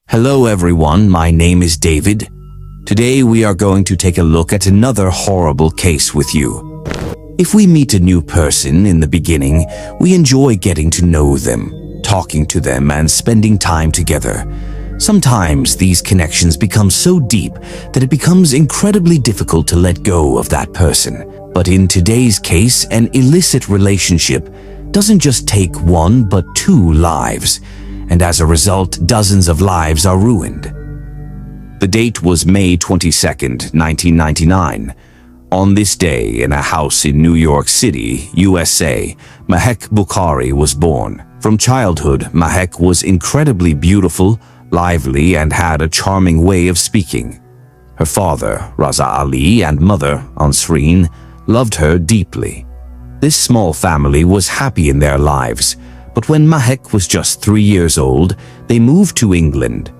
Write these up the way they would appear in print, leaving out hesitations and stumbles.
Hello everyone, my name is David. Today we are going to take a look at another horrible case with you. If we meet a new person in the beginning, we enjoy getting to know them, talking to them and spending time together. Sometimes these connections become so deep that it becomes incredibly difficult to let go of that person. But in today's case, an illicit relationship doesn't just take one but two lives. And as a result, dozens of lives are ruined. The date was May 22nd, 1999. On this day, in a house in New York City, USA, Mahek Bukhari was born. From childhood, Mahek was incredibly beautiful, lively, and had a charming way of speaking. Her father, Raza Ali, and mother, Ansreen, loved her deeply. This small family was happy in their lives. But when Mahek was just 3 years old, they moved to England.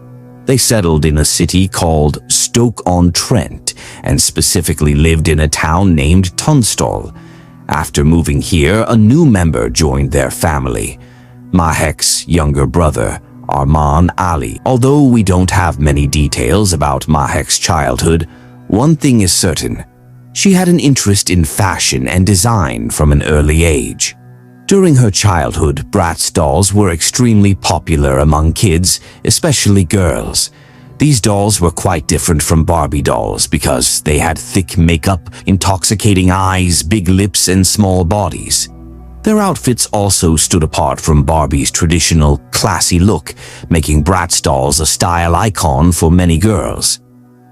They settled in a city called Stoke-on-Trent and specifically lived in a town named Tunstall. After moving here, a new member joined their family, Mahek's younger brother, Arman Ali. Although we don't have many details about Mahek's childhood, one thing is certain. She had an interest in fashion and design from an early age. During her childhood, Bratz dolls were extremely popular among kids, especially girls. These dolls were quite different from Barbie dolls because they had thick makeup, intoxicating eyes, big lips, and small bodies. Their outfits also stood apart from Barbie's traditional, classy look, making Bratz dolls a style icon for many girls.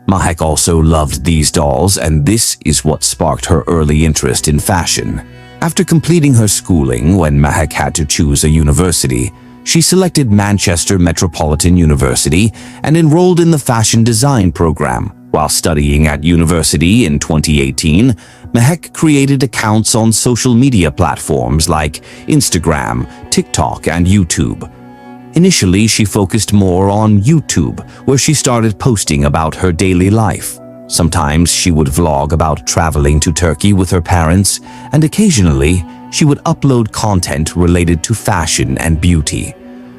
Mahek also loved these dolls, and this is what sparked her early interest in fashion. After completing her schooling, when Mahek had to choose a university, she selected Manchester Metropolitan University and enrolled in the fashion design program. While studying at university in 2018, Mahek created accounts on social media platforms like Instagram, TikTok, and YouTube. Initially, she focused more on YouTube, where she started posting about her daily life. Sometimes she would vlog about traveling to Turkey with her parents, and occasionally she would upload content related to fashion and beauty.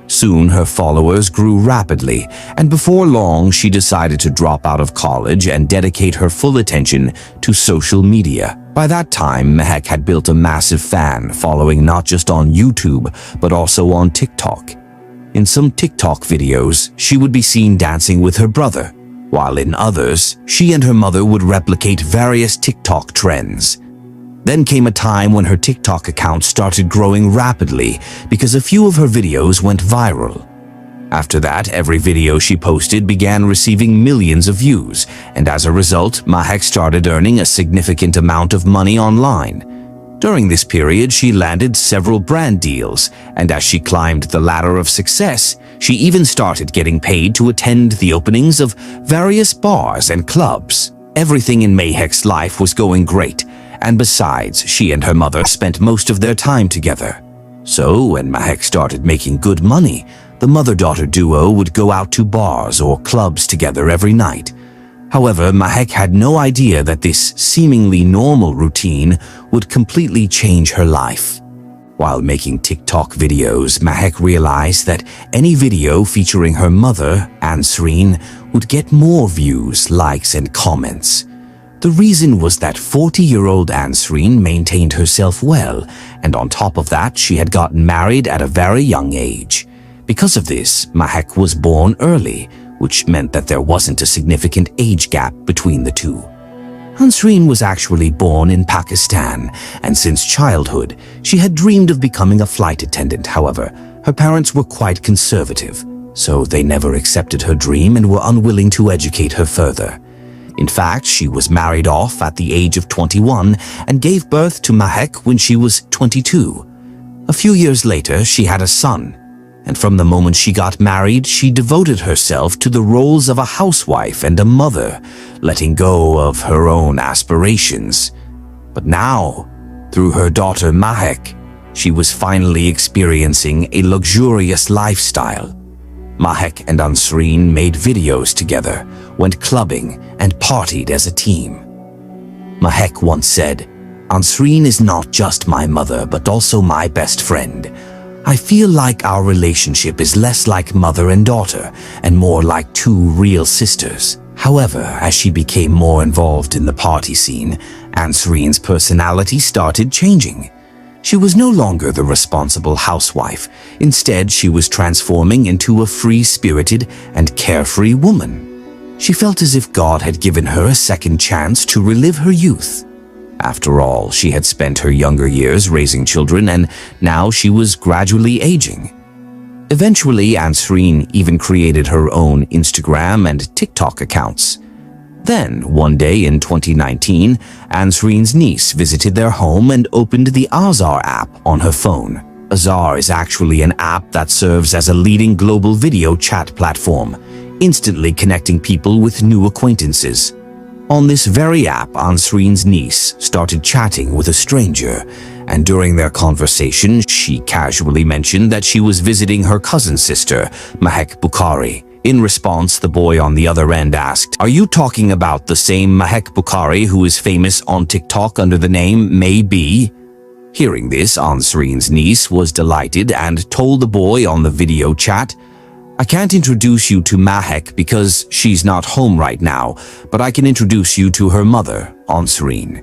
Soon her followers grew rapidly, and before long she decided to drop out of college and dedicate her full attention to social media. By that time, Mahek had built a massive fan following not just on YouTube, but also on TikTok. In some TikTok videos, she would be seen dancing with her brother, while in others, she and her mother would replicate various TikTok trends. Then came a time when her TikTok account started growing rapidly because a few of her videos went viral. After that, every video she posted began receiving millions of views, and as a result, Mahek started earning a significant amount of money online. During this period, she landed several brand deals, and as she climbed the ladder of success, she even started getting paid to attend the openings of various bars and clubs. Everything in Mahek's life was going great, and besides, she and her mother spent most of their time together. So, when Mahek started making good money, the mother-daughter duo would go out to bars or clubs together every night. However, Mahek had no idea that this seemingly normal routine would completely change her life. While making TikTok videos, Mahek realized that any video featuring her mother, Ansreen, would get more views, likes, and comments. The reason was that 40-year-old Ansreen maintained herself well, and on top of that, she had gotten married at a very young age. Because of this, Mahek was born early, which meant that there wasn't a significant age gap between the two. Ansreen was actually born in Pakistan, and since childhood, she had dreamed of becoming a flight attendant. However, her parents were quite conservative, so they never accepted her dream and were unwilling to educate her further. In fact, she was married off at the age of 21 and gave birth to Mahek when she was 22. A few years later, she had a son. And from the moment she got married, she devoted herself to the roles of a housewife and a mother, letting go of her own aspirations. But now, through her daughter Mahek, she was finally experiencing a luxurious lifestyle. Mahek and Ansreen made videos together, went clubbing, and partied as a team. Mahek once said, "Ansreen is not just my mother, but also my best friend. I feel like our relationship is less like mother and daughter and more like two real sisters. However, as she became more involved in the party scene, Ansarine's personality started changing. She was no longer the responsible housewife. Instead, she was transforming into a free-spirited and carefree woman. She felt as if God had given her a second chance to relive her youth. After all, she had spent her younger years raising children, and now she was gradually aging. Eventually, Ansarine even created her own Instagram and TikTok accounts. Then, one day in 2019, Ansarine's niece visited their home and opened the Azar app on her phone. Azar is actually an app that serves as a leading global video chat platform, instantly connecting people with new acquaintances. On this very app, Ansarine's niece started chatting with a stranger, and during their conversation, she casually mentioned that she was visiting her cousin sister, Mahek Bukhari. In response, the boy on the other end asked, "Are you talking about the same Mahek Bukhari who is famous on TikTok under the name May B?" Hearing this, Ansarine's niece was delighted and told the boy on the video chat, "I can't introduce you to Mahek because she's not home right now, but I can introduce you to her mother, Ansarine."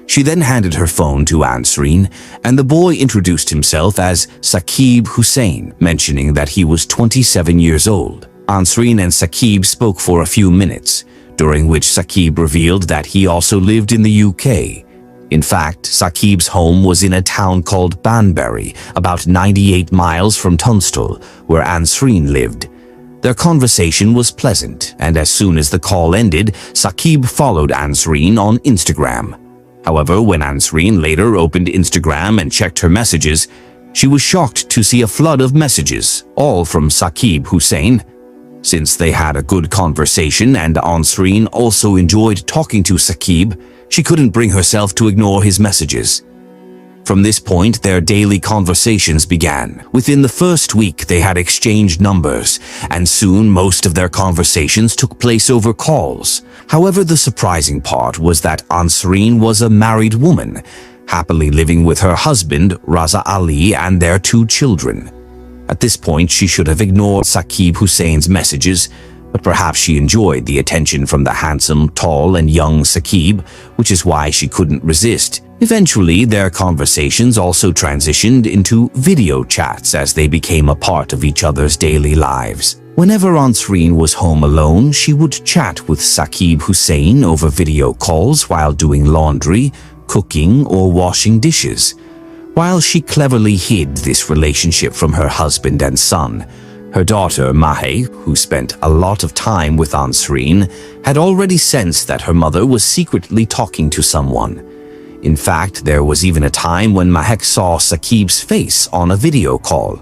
She then handed her phone to Ansarine, and the boy introduced himself as Saqib Hussein, mentioning that he was 27 years old. Ansarine and Saqib spoke for a few minutes, during which Saqib revealed that he also lived in the UK. In fact, Saqib's home was in a town called Banbury, about 98 miles from Tunstall, where Ansarine lived. Their conversation was pleasant, and as soon as the call ended, Saqib followed Ansarine on Instagram. However, when Ansarine later opened Instagram and checked her messages, she was shocked to see a flood of messages, all from Saqib Hussein. Since they had a good conversation and Ansarine also enjoyed talking to Saqib, she couldn't bring herself to ignore his messages. From this point, their daily conversations began. Within the first week, they had exchanged numbers, and soon most of their conversations took place over calls. However, the surprising part was that Ansarine was a married woman, happily living with her husband, Raza Ali, and their 2 children. At this point, she should have ignored Saqib Hussein's messages, but perhaps she enjoyed the attention from the handsome, tall, and young Saqib, which is why she couldn't resist. Eventually, their conversations also transitioned into video chats as they became a part of each other's daily lives. Whenever Ansarine was home alone, she would chat with Saqib Hussein over video calls while doing laundry, cooking, or washing dishes. While she cleverly hid this relationship from her husband and son, her daughter, Mahe, who spent a lot of time with Ansarine, had already sensed that her mother was secretly talking to someone. In fact, there was even a time when Mahek saw Saqib's face on a video call.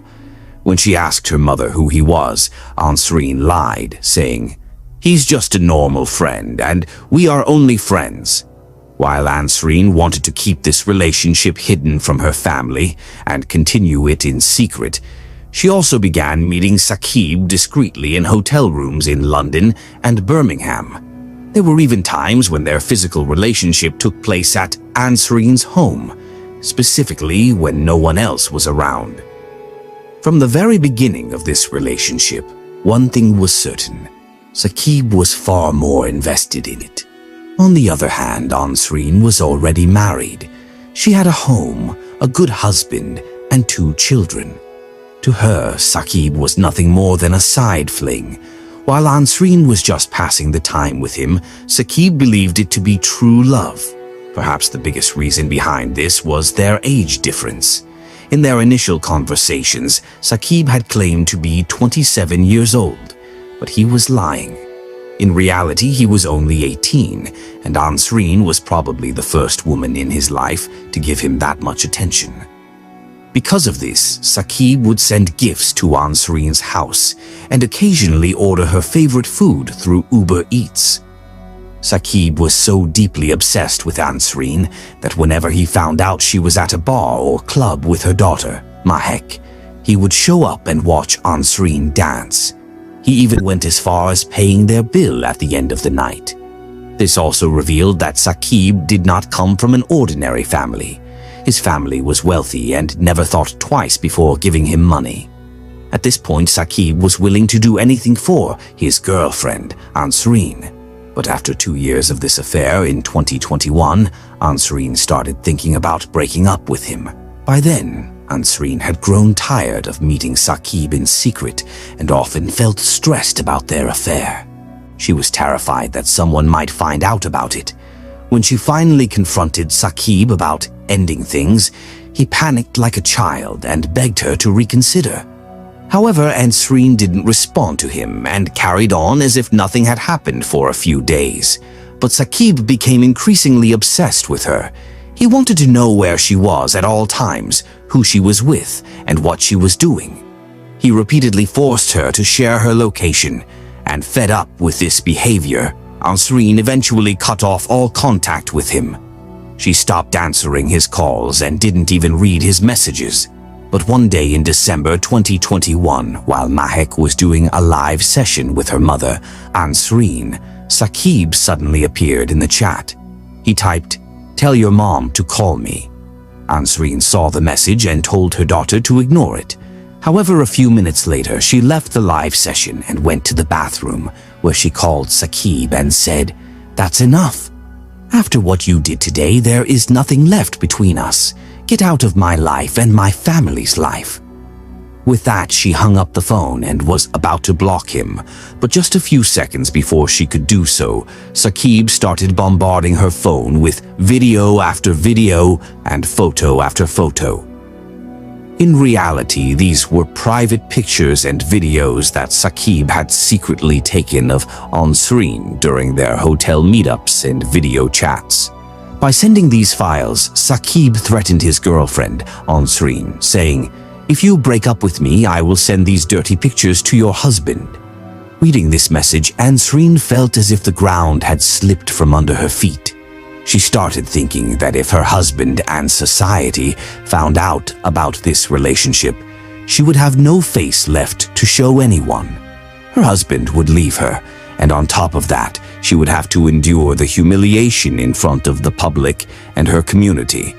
When she asked her mother who he was, Ansarine lied, saying, "He's just a normal friend, and we are only friends." While Ansarine wanted to keep this relationship hidden from her family and continue it in secret, she also began meeting Saqib discreetly in hotel rooms in London and Birmingham. There were even times when their physical relationship took place at Ansarine's home, specifically when no one else was around. From the very beginning of this relationship, one thing was certain: Saqib was far more invested in it. On the other hand, Ansarine was already married. She had a home, a good husband, and 2 children. To her, Saqib was nothing more than a side fling. While Ansarine was just passing the time with him, Saqib believed it to be true love. Perhaps the biggest reason behind this was their age difference. In their initial conversations, Saqib had claimed to be 27 years old, but he was lying. In reality, he was only 18, and Ansarine was probably the first woman in his life to give him that much attention. Because of this, Saqib would send gifts to Ansarine's house and occasionally order her favorite food through Uber Eats. Saqib was so deeply obsessed with Ansarine that whenever he found out she was at a bar or club with her daughter, Mahek, he would show up and watch Ansarine dance. He even went as far as paying their bill at the end of the night. This also revealed that Saqib did not come from an ordinary family. His family was wealthy and never thought twice before giving him money. At this point, Saqib was willing to do anything for his girlfriend, Ansreen. But after 2 years of this affair in 2021, Ansreen started thinking about breaking up with him. By then, Ansreen had grown tired of meeting Saqib in secret and often felt stressed about their affair. She was terrified that someone might find out about it. When she finally confronted Saqib about ending things, he panicked like a child and begged her to reconsider. However, Ansreen didn't respond to him and carried on as if nothing had happened for a few days. But Saqib became increasingly obsessed with her. He wanted to know where she was at all times, who she was with, and what she was doing. He repeatedly forced her to share her location, and fed up with this behavior, Ansreen eventually cut off all contact with him. She stopped answering his calls and didn't even read his messages. But one day in December 2021, while Mahek was doing a live session with her mother, Ansreen, Saqib suddenly appeared in the chat. He typed, "Tell your mom to call me." Ansreen saw the message and told her daughter to ignore it. However, a few minutes later, she left the live session and went to the bathroom, where she called Saqib and said, "That's enough. After what you did today, there is nothing left between us. Get out of my life and my family's life." With that, she hung up the phone and was about to block him, but just a few seconds before she could do so, Saqib started bombarding her phone with video after video and photo after photo. In reality, these were private pictures and videos that Saqib had secretly taken of Ansreen during their hotel meetups and video chats. By sending these files, Saqib threatened his girlfriend, Ansreen, saying, "If you break up with me, I will send these dirty pictures to your husband." Reading this message, Ansreen felt as if the ground had slipped from under her feet. She started thinking that if her husband and society found out about this relationship, she would have no face left to show anyone. Her husband would leave her, and on top of that, she would have to endure the humiliation in front of the public and her community.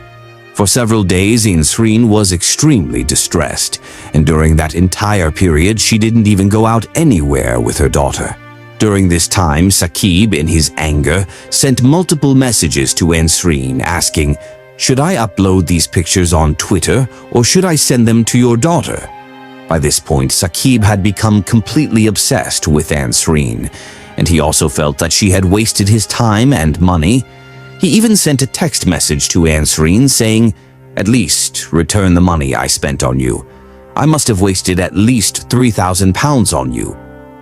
For several days, Ansreen was extremely distressed, and during that entire period, she didn't even go out anywhere with her daughter. During this time, Saqib, in his anger, sent multiple messages to Ansreen asking, "Should I upload these pictures on Twitter or should I send them to your daughter?" By this point, Saqib had become completely obsessed with Ansreen, and he also felt that she had wasted his time and money. He even sent a text message to Ansreen saying, "At least return the money I spent on you. I must have wasted at least £3,000 on you.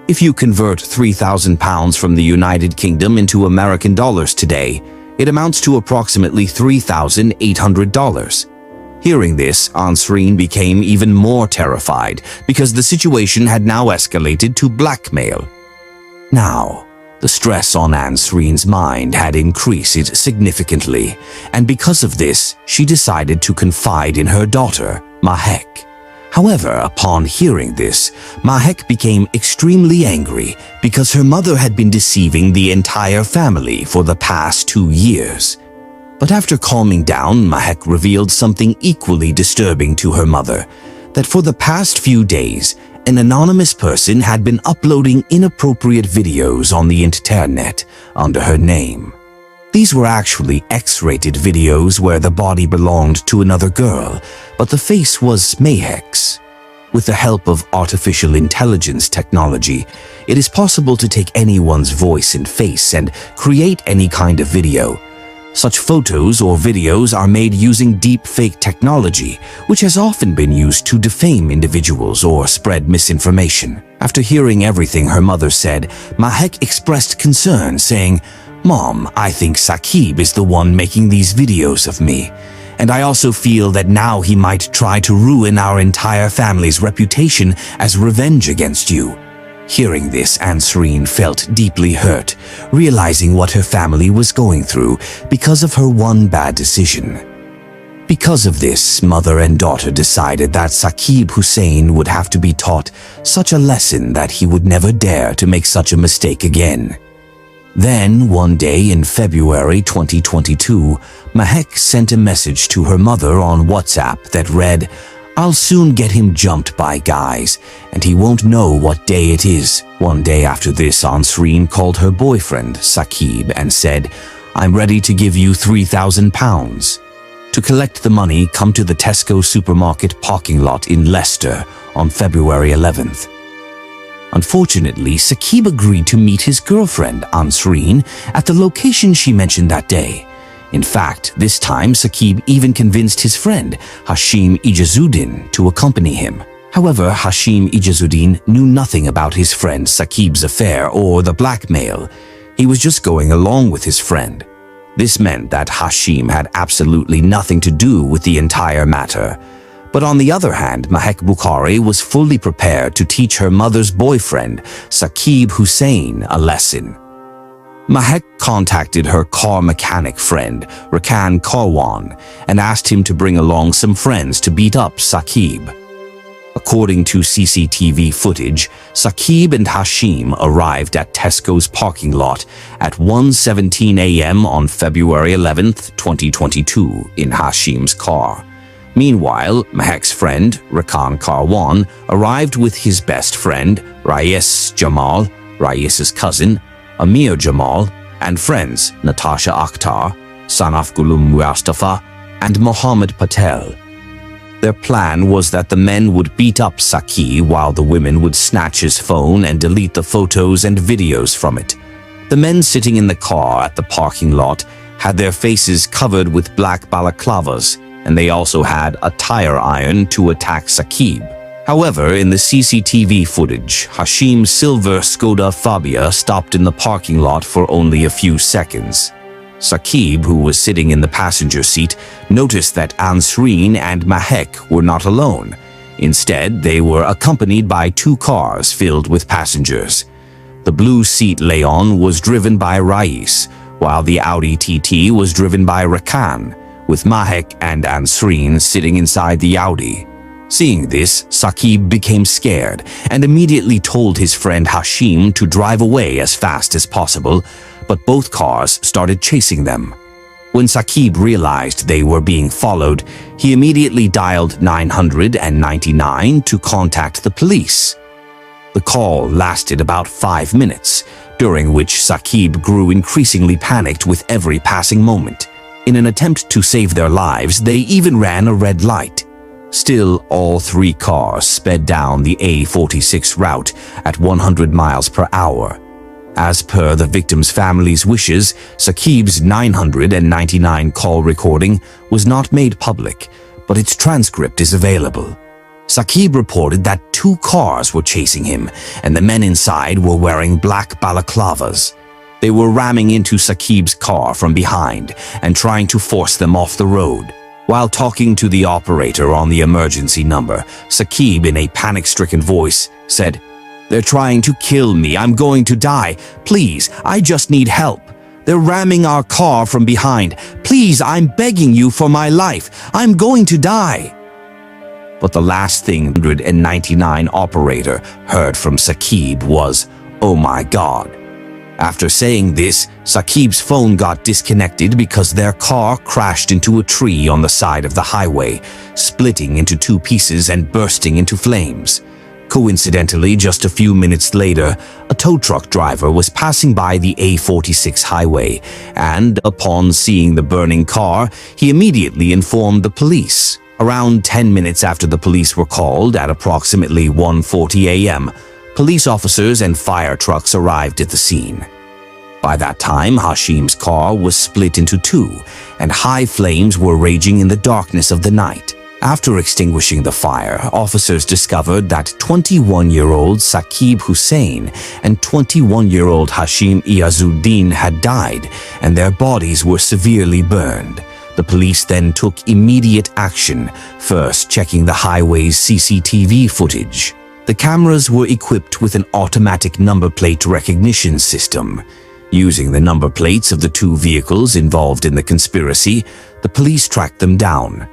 If you convert £3,000 from the United Kingdom into American dollars today, it amounts to approximately $3,800. Hearing this, Ansreen became even more terrified because the situation had now escalated to blackmail. Now, the stress on Ansreen's mind had increased significantly, and because of this, she decided to confide in her daughter, Mahek. However, upon hearing this, Mahek became extremely angry because her mother had been deceiving the entire family for the past 2 years. But after calming down, Mahek revealed something equally disturbing to her mother, that for the past few days, an anonymous person had been uploading inappropriate videos on the internet under her name. These were actually X-rated videos where the body belonged to another girl, but the face was Mahek's. With the help of artificial intelligence technology, it is possible to take anyone's voice and face and create any kind of video. Such photos or videos are made using deepfake technology, which has often been used to defame individuals or spread misinformation. After hearing everything her mother said, Mahek expressed concern, saying, "Mom, I think Saqib is the one making these videos of me. And I also feel that now he might try to ruin our entire family's reputation as revenge against you." Hearing this, Ansreen felt deeply hurt, realizing what her family was going through because of her one bad decision. Because of this, mother and daughter decided that Saqib Hussein would have to be taught such a lesson that he would never dare to make such a mistake again. Then, one day in February 2022, Mahek sent a message to her mother on WhatsApp that read, "I'll soon get him jumped by guys, and he won't know what day it is." One day after this, Ansreen called her boyfriend, Saqib, and said, "I'm ready to give you £3,000. To collect the money, come to the Tesco supermarket parking lot in Leicester on February 11th. Unfortunately, Saqib agreed to meet his girlfriend, Ansreen, at the location she mentioned that day. In fact, this time Saqib even convinced his friend, Hashim Ijazuddin, to accompany him. However, Hashim Ijazuddin knew nothing about his friend Saqib's affair or the blackmail. He was just going along with his friend. This meant that Hashim had absolutely nothing to do with the entire matter. But on the other hand, Mahek Bukhari was fully prepared to teach her mother's boyfriend, Saqib Hussain, a lesson. Mahek contacted her car mechanic friend, Rakan Karwan, and asked him to bring along some friends to beat up Saqib. According to CCTV footage, Saqib and Hashim arrived at Tesco's parking lot at 1:17 a.m. on February 11th, 2022, in Hashim's car. Meanwhile, Mahek's friend, Rakan Karwan, arrived with his best friend, Rais Jamal, Rais's cousin, Amir Jamal, and friends Natasha Akhtar, Sanaf Gulum Mustafa, and Mohammed Patel. Their plan was that the men would beat up Saqib while the women would snatch his phone and delete the photos and videos from it. The men sitting in the car at the parking lot had their faces covered with black balaclavas, and they also had a tire iron to attack Saqib. However, in the CCTV footage, Hashim's silver Skoda Fabia stopped in the parking lot for only a few seconds. Saqib, who was sitting in the passenger seat, noticed that Ansreen and Mahek were not alone. Instead, they were accompanied by two cars filled with passengers. The blue seat Leon was driven by Rais, while the Audi TT was driven by Rakan, with Mahek and Ansreen sitting inside the Audi. Seeing this, Saqib became scared and immediately told his friend Hashim to drive away as fast as possible, but both cars started chasing them. When Saqib realized they were being followed, he immediately dialed 999 to contact the police. The call lasted about 5 minutes, during which Saqib grew increasingly panicked with every passing moment. In an attempt to save their lives, they even ran a red light. Still, all three cars sped down the A46 route at 100 miles per hour. As per the victim's family's wishes, Saqib's 999 call recording was not made public, but its transcript is available. Saqib reported that 2 cars were chasing him, and the men inside were wearing black balaclavas. They were ramming into Saqib's car from behind and trying to force them off the road. While talking to the operator on the emergency number, Saqib, in a panic-stricken voice, said, "They're trying to kill me. I'm going to die. Please, I just need help. They're ramming our car from behind. Please, I'm begging you for my life. I'm going to die." But the last thing the 199 operator heard from Saqib was, "Oh my God." After saying this, Saqib's phone got disconnected because their car crashed into a tree on the side of the highway, splitting into 2 pieces and bursting into flames. Coincidentally, just a few minutes later, a tow truck driver was passing by the A46 highway, and upon seeing the burning car, he immediately informed the police. Around 10 minutes after the police were called, at approximately 1:40 a.m., police officers and fire trucks arrived at the scene. By that time, Hashim's car was split into 2, and high flames were raging in the darkness of the night. After extinguishing the fire, officers discovered that 21-year-old Saqib Hussain and 21-year-old Hashim Iyazuddin had died, and their bodies were severely burned. The police then took immediate action, first checking the highway's CCTV footage. The cameras were equipped with an automatic number plate recognition system. Using the number plates of the 2 vehicles involved in the conspiracy, the police tracked them down.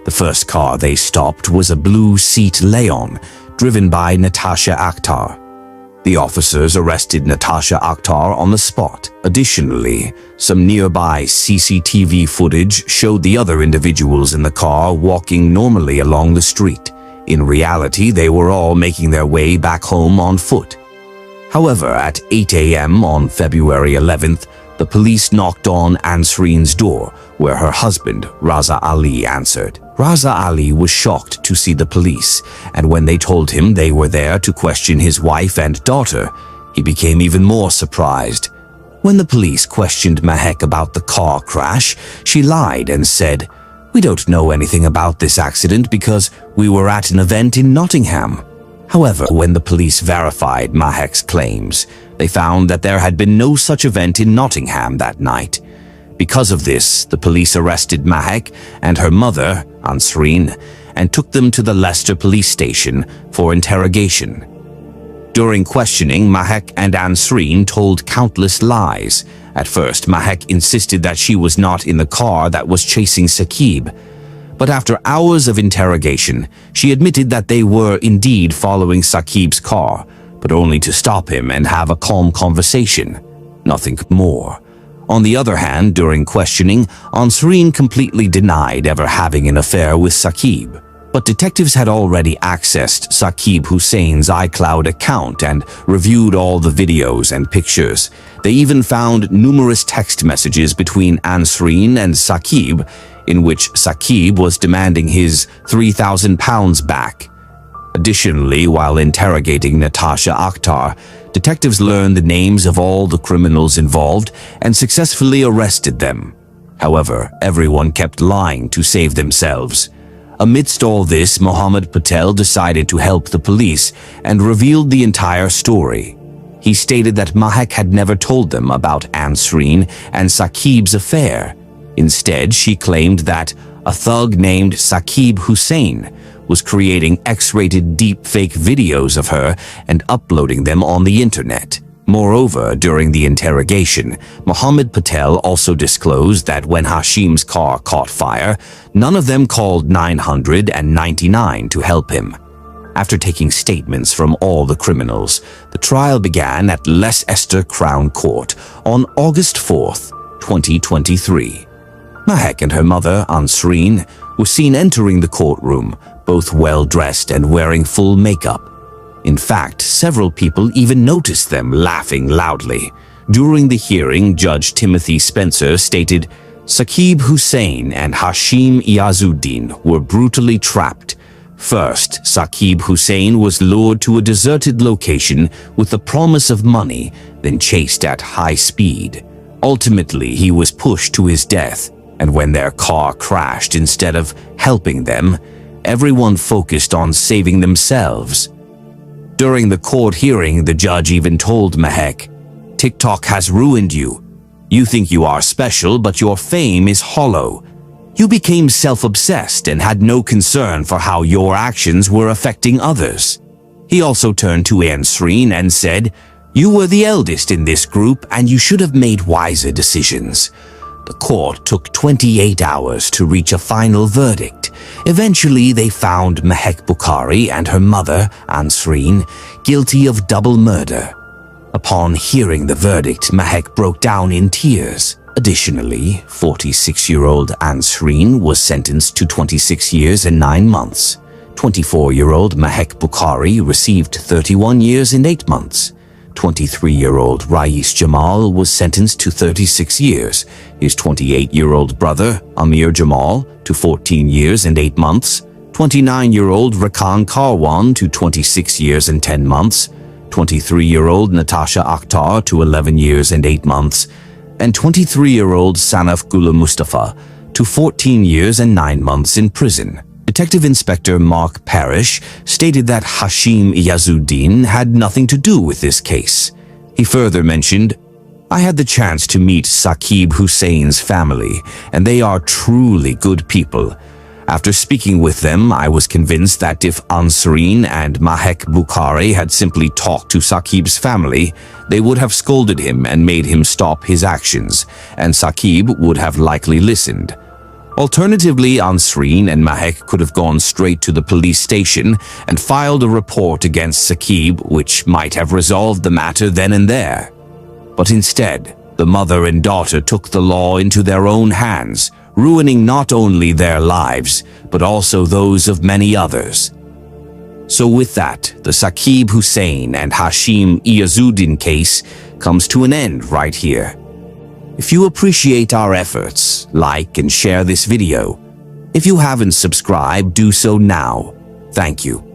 The first car they stopped was a blue Seat Leon, driven by Natasha Akhtar. The officers arrested Natasha Akhtar on the spot. Additionally, some nearby CCTV footage showed the other individuals in the car walking normally along the street. In reality, they were all making their way back home on foot. However, at 8 a.m. on February 11th, the police knocked on Ansreen's door, where her husband, Raza Ali, answered. Raza Ali was shocked to see the police, and when they told him they were there to question his wife and daughter, he became even more surprised. When the police questioned Mahek about the car crash, she lied and said, "We don't know anything about this accident because we were at an event in Nottingham." However, when the police verified Mahek's claims, they found that there had been no such event in Nottingham that night. Because of this, the police arrested Mahek and her mother, Ansreen, and took them to the Leicester police station for interrogation. During questioning, Mahek and Ansreen told countless lies. At first, Mahek insisted that she was not in the car that was chasing Saqib. But after hours of interrogation, she admitted that they were indeed following Saqib's car, but only to stop him and have a calm conversation. Nothing more. On the other hand, during questioning, Ansreen completely denied ever having an affair with Saqib. But detectives had already accessed Saqib Hussein's iCloud account and reviewed all the videos and pictures. They even found numerous text messages between Ansreen and Saqib, in which Saqib was demanding his £3,000 back. Additionally, while interrogating Natasha Akhtar, detectives learned the names of all the criminals involved and successfully arrested them. However, everyone kept lying to save themselves. Amidst all this, Mohammed Patel decided to help the police and revealed the entire story. He stated that Mahek had never told them about Ansreen and Saqib's affair. Instead, she claimed that a thug named Saqib Hussein was creating X-rated deepfake videos of her and uploading them on the internet. Moreover, during the interrogation, Mohammed Patel also disclosed that when Hashim's car caught fire, none of them called 999 to help him. After taking statements from all the criminals, the trial began at Leicester Crown Court on August 4th, 2023. Mahek and her mother, Ansreen, were seen entering the courtroom, both well-dressed and wearing full makeup. In fact, several people even noticed them laughing loudly. During the hearing, Judge Timothy Spencer stated, Saqib Hussein and Hashim Iyazuddin were brutally trapped. First, Saqib Hussein was lured to a deserted location with the promise of money, then chased at high speed. Ultimately, he was pushed to his death, and when their car crashed instead of helping them, everyone focused on saving themselves. During the court hearing, the judge even told Mahek, TikTok has ruined you. You think you are special, but your fame is hollow. You became self-obsessed and had no concern for how your actions were affecting others. He also turned to Ansreen and said, You were the eldest in this group and you should have made wiser decisions. The court took 28 hours to reach a final verdict. Eventually, they found Mahek Bukhari and her mother, Ansreen, guilty of double murder. Upon hearing the verdict, Mahek broke down in tears. Additionally, 46-year-old Ansreen was sentenced to 26 years and 9 months. 24-year-old Mahek Bukhari received 31 years and 8 months. 23-year-old Rais Jamal was sentenced to 36 years, his 28-year-old brother, Amir Jamal, to 14 years and 8 months, 29-year-old Rakan Karwan to 26 years and 10 months, 23-year-old Natasha Akhtar to 11 years and 8 months, and 23-year-old Sanaf Gula Mustafa to 14 years and 9 months in prison. Detective Inspector Mark Parrish stated that Hashim Iyazuddin had nothing to do with this case. He further mentioned, I had the chance to meet Saqib Hussein's family, and they are truly good people. After speaking with them, I was convinced that if Ansreen and Mahek Bukhari had simply talked to Saqib's family, they would have scolded him and made him stop his actions, and Saqib would have likely listened. Alternatively, Ansreen and Mahek could have gone straight to the police station and filed a report against Saqib, which might have resolved the matter then and there. But instead, the mother and daughter took the law into their own hands, ruining not only their lives, but also those of many others. So with that, the Saqib Hussain and Hashim Iyazuddin case comes to an end right here. If you appreciate our efforts, like and share this video. If you haven't subscribed, do so now. Thank you.